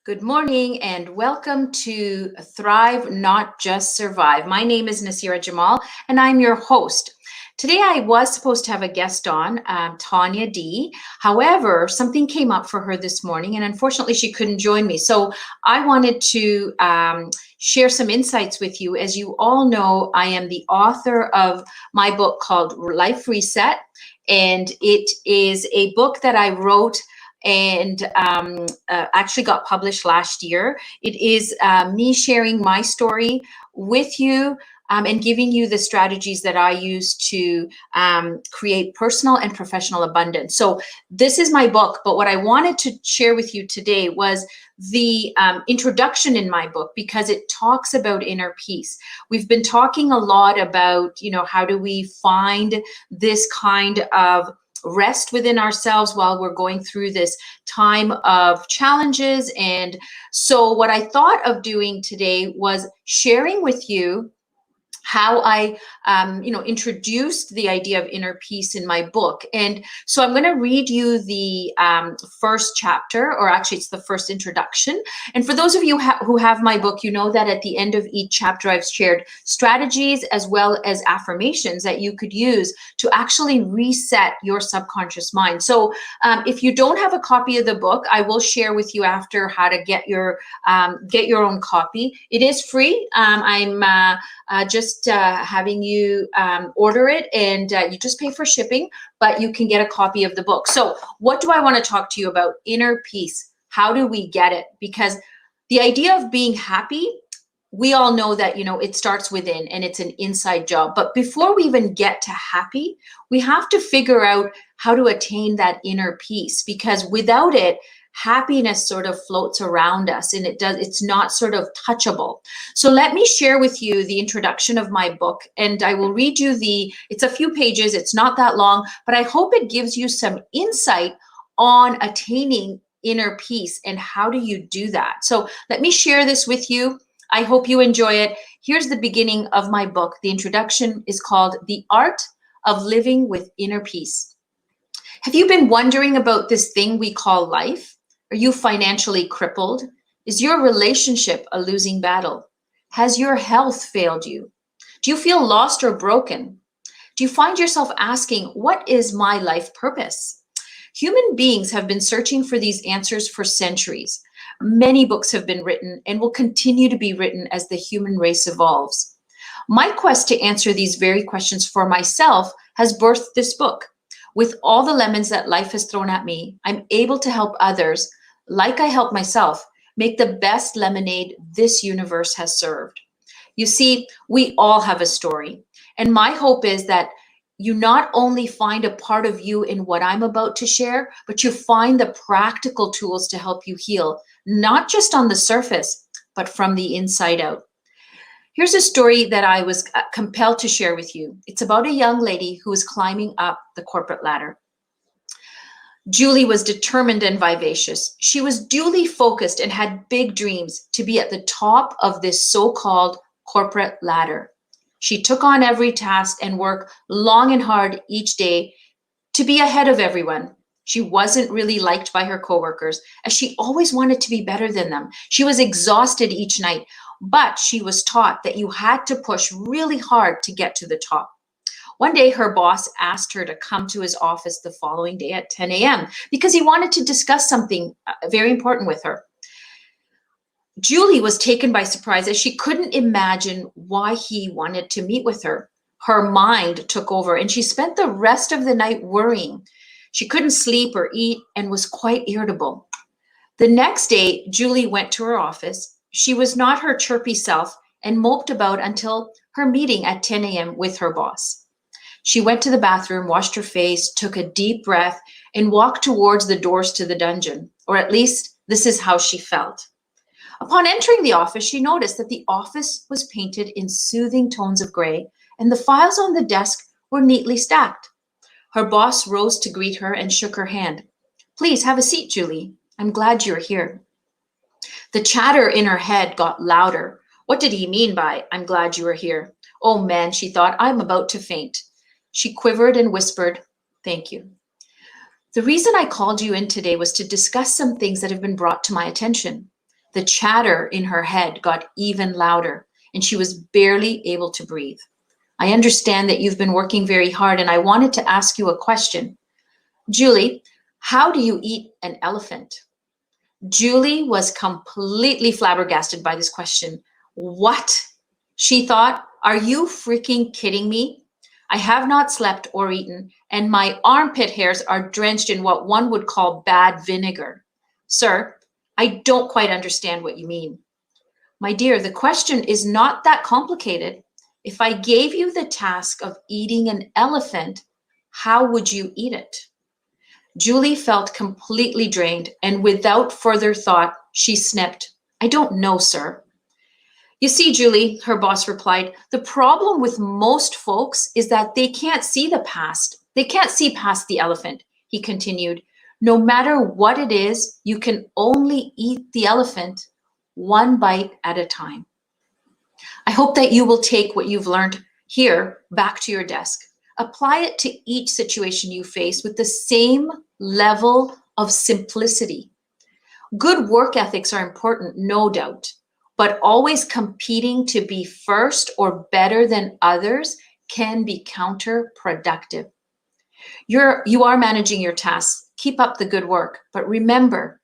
Good morning and welcome to Thrive, Not Just Survive. My name is Nasira Jamal and I'm your host. Today I was supposed to have a guest on, Tanya D. However, something came up for her this morning and unfortunately she couldn't join me. So I wanted to share some insights with you. As you all know, I am the author of my book called Life Reset, and it is a book that I wrote and actually got published last year. It is me sharing my story with you and giving you the strategies that I use to create personal and professional abundance. So this is my book, but what I wanted to share with you today was the introduction in my book, because it talks about inner peace. We've been talking a lot about, how do we find this kind of rest within ourselves while we're going through this time of challenges. And so what I thought of doing today was sharing with you how I, introduced the idea of inner peace in my book. And so I'm going to read you the first chapter, or actually it's the first introduction. And for those of you who have my book, you know that at the end of each chapter, I've shared strategies as well as affirmations that you could use to actually reset your subconscious mind. So if you don't have a copy of the book, I will share with you after how to get your own copy. It is free. I'm just having you order it, and you just pay for shipping, but you can get a copy of the book. So what do I want to talk to you about? Inner peace. How do we get it? Because the idea of being happy, we all know that, it starts within and it's an inside job. But before we even get to happy, we have to figure out how to attain that inner peace, because without it, happiness sort of floats around us and it's not sort of touchable. So let me share with you the introduction of my book, and I will read you it's a few pages, it's not that long, but I hope it gives you some insight on attaining inner peace and how do you do that. So let me share this with you. I hope you enjoy it. Here's the beginning of my book. The introduction is called The Art of Living with Inner Peace. Have you been wondering about this thing we call life? Are you financially crippled? Is your relationship a losing battle? Has your health failed you? Do you feel lost or broken? Do you find yourself asking, what is my life purpose? Human beings have been searching for these answers for centuries. Many books have been written and will continue to be written as the human race evolves. My quest to answer these very questions for myself has birthed this book. With all the lemons that life has thrown at me, I'm able to help others, like I help myself, make the best lemonade this universe has served. You see, we all have a story. And my hope is that you not only find a part of you in what I'm about to share, but you find the practical tools to help you heal, not just on the surface, but from the inside out. Here's a story that I was compelled to share with you. It's about a young lady who was climbing up the corporate ladder. Julie was determined and vivacious. She was duly focused and had big dreams to be at the top of this so-called corporate ladder. She took on every task and worked long and hard each day to be ahead of everyone. She wasn't really liked by her coworkers, as she always wanted to be better than them. She was exhausted each night, but she was taught that you had to push really hard to get to the top. One day, her boss asked her to come to his office the following day at 10 a.m. because he wanted to discuss something very important with her. Julie was taken by surprise, as she couldn't imagine why he wanted to meet with her. Her mind took over and she spent the rest of the night worrying. She couldn't sleep or eat and was quite irritable. The next day, Julie went to her office. She was not her chirpy self and moped about until her meeting at 10 a.m. with her boss. She went to the bathroom, washed her face, took a deep breath, and walked towards the doors to the dungeon, or at least this is how she felt. Upon entering the office, she noticed that the office was painted in soothing tones of gray, and the files on the desk were neatly stacked. Her boss rose to greet her and shook her hand. "Please have a seat, Julie. I'm glad you're here." The chatter in her head got louder. What did he mean by, "I'm glad you are here"? Oh man, she thought, I'm about to faint. She quivered and whispered, "Thank you. The reason I called you in today was to discuss some things that have been brought to my attention. The chatter in her head got even louder, and she was barely able to breathe. I understand that you've been working very hard, and I wanted to ask you a question. Julie, how do you eat an elephant? Julie was completely flabbergasted by this question. What? She thought, are you freaking kidding me? I have not slept or eaten, and my armpit hairs are drenched in what one would call bad vinegar. Sir, I don't quite understand what you mean. My dear, the question is not that complicated. If I gave you the task of eating an elephant, how would you eat it? Julie felt completely drained, and without further thought, she snipped, I don't know, sir. You see, Julie, her boss replied, the problem with most folks is that they can't see the past. They can't see past the elephant, he continued. No matter what it is, you can only eat the elephant one bite at a time. I hope that you will take what you've learned here back to your desk. Apply it to each situation you face with the same level of simplicity. Good work ethics are important, no doubt, but always competing to be first or better than others can be counterproductive. You are managing your tasks. Keep up the good work, but remember,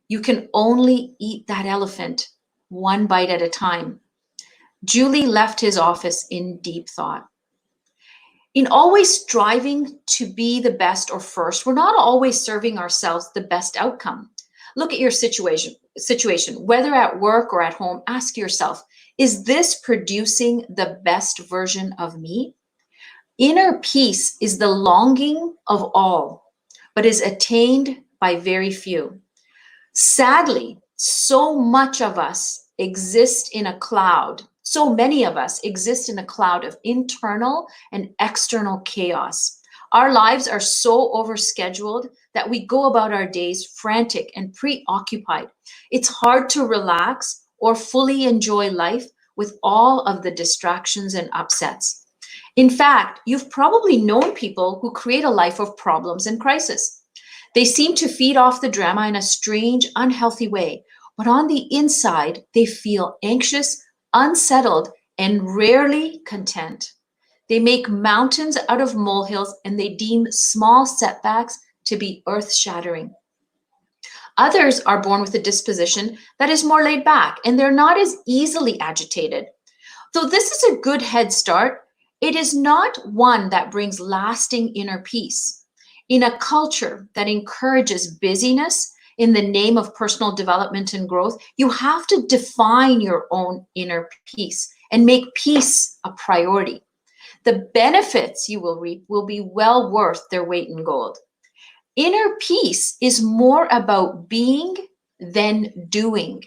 you can only eat that elephant one bite at a time. Julie left his office in deep thought. In always striving to be the best or first, we're not always serving ourselves the best outcome. Look at your situation, whether at work or at home, ask yourself, is this producing the best version of me? Inner peace is the longing of all, but is attained by very few. Sadly, so much of us exist in a cloud. So many of us exist in a cloud of internal and external chaos. Our lives are so overscheduled that we go about our days frantic and preoccupied. It's hard to relax or fully enjoy life with all of the distractions and upsets. In fact, you've probably known people who create a life of problems and crisis. They seem to feed off the drama in a strange, unhealthy way, but on the inside, they feel anxious, unsettled, and rarely content. They make mountains out of molehills, and they deem small setbacks to be earth-shattering. Others are born with a disposition that is more laid back, and they're not as easily agitated. Though this is a good head start, it is not one that brings lasting inner peace. In a culture that encourages busyness in the name of personal development and growth, you have to define your own inner peace and make peace a priority. The benefits you will reap will be well worth their weight in gold. Inner peace is more about being than doing.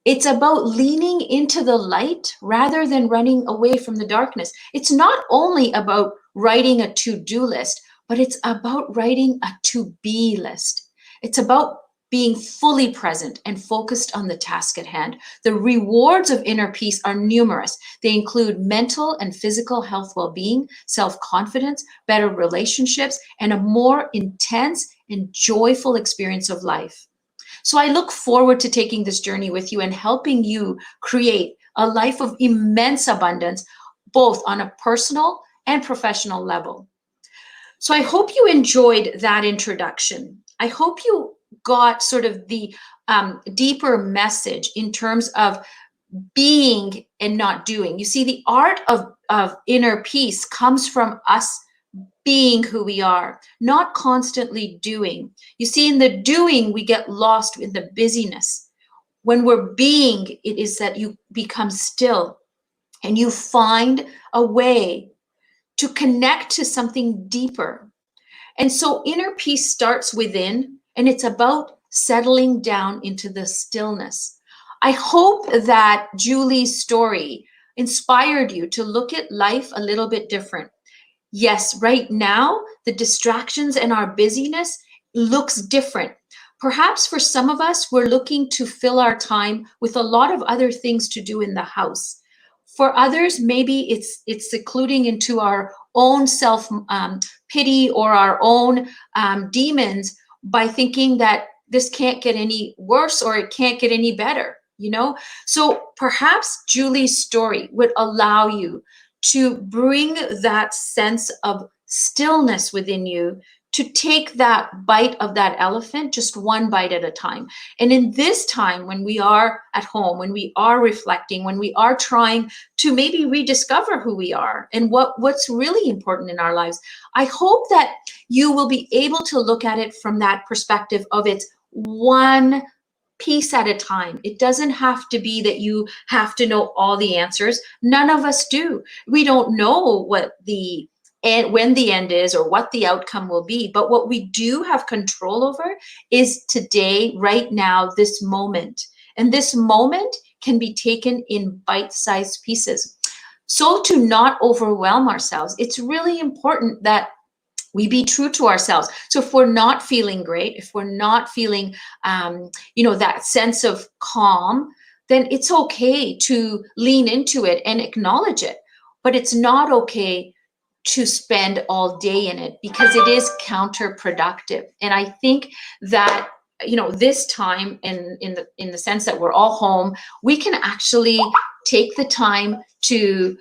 It's about leaning into the light rather than running away from the darkness. It's not only about writing a to-do list, but it's about writing a to-be list. It's about being fully present and focused on the task at hand. The rewards of inner peace are numerous. They include mental and physical health well-being, self-confidence, better relationships, and a more intense and joyful experience of life. So I look forward to taking this journey with you and helping you create a life of immense abundance, both on a personal and professional level. So I hope you enjoyed that introduction. I hope you got sort of the deeper message in terms of being and not doing. You see, the art of inner peace comes from us being who we are, not constantly doing. You see, in the doing, we get lost in the busyness. When we're being, it is that you become still and you find a way to connect to something deeper. And so inner peace starts within, and it's about settling down into the stillness. I hope that Julie's story inspired you to look at life a little bit different. Yes, right now, the distractions and our busyness looks different. Perhaps for some of us, we're looking to fill our time with a lot of other things to do in the house. For others, maybe it's secluding into our own self-pity or our own demons by thinking that this can't get any worse or it can't get any better, you know? So perhaps Julie's story would allow you to bring that sense of stillness within you, to take that bite of that elephant, just one bite at a time. And in this time, when we are at home, when we are reflecting, when we are trying to maybe rediscover who we are and what's really important in our lives, I hope that you will be able to look at it from that perspective of it's one piece at a time. It doesn't have to be that you have to know all the answers. None of us do. We don't know what the and when the end is or what the outcome will be. But what we do have control over is today, right now, this moment. And this moment can be taken in bite-sized pieces. So to not overwhelm ourselves, it's really important that we be true to ourselves. So if we're not feeling great, if we're not feeling, that sense of calm, then it's okay to lean into it and acknowledge it. But it's not okay to spend all day in it, because it is counterproductive. And I think that this time, in the sense that we're all home, we can actually take the time to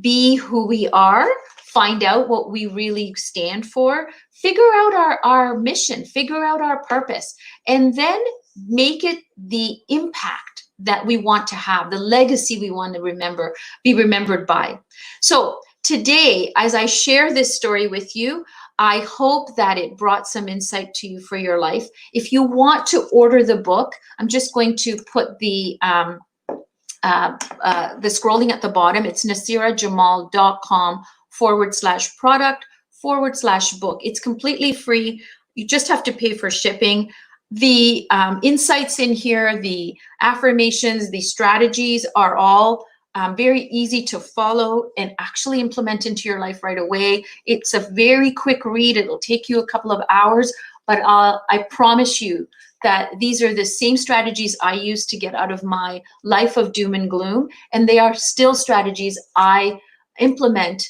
be who we are, find out what we really stand for, figure out our mission, figure out our purpose, and then make it the impact that we want to have, the legacy we want to be remembered by. So today, as I share this story with you, I hope that it brought some insight to you for your life. If you want to order the book, I'm just going to put the scrolling at the bottom. It's nasirajamal.com/product/book. It's completely free. You just have to pay for shipping. The insights in here, the affirmations, the strategies are all very easy to follow and actually implement into your life right away. It's a very quick read. It'll take you a couple of hours, but I promise you that these are the same strategies I use to get out of my life of doom and gloom, and they are still strategies I implement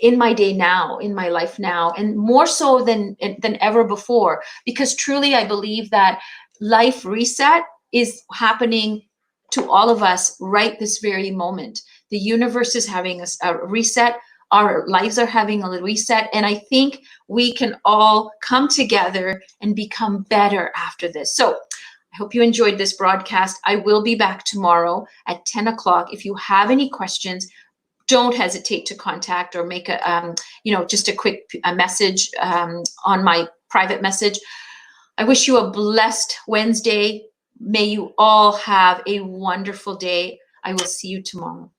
in my day now, in my life now, and more so than ever before, because truly I believe that life reset is happening to all of us right this very moment. The universe is having a reset. Our lives are having a reset. And I think we can all come together and become better after this. So I hope you enjoyed this broadcast. I will be back tomorrow at 10 o'clock. If you have any questions, don't hesitate to contact or make just a quick message on my private message. I wish you a blessed Wednesday. May you all have a wonderful day. I will see you tomorrow.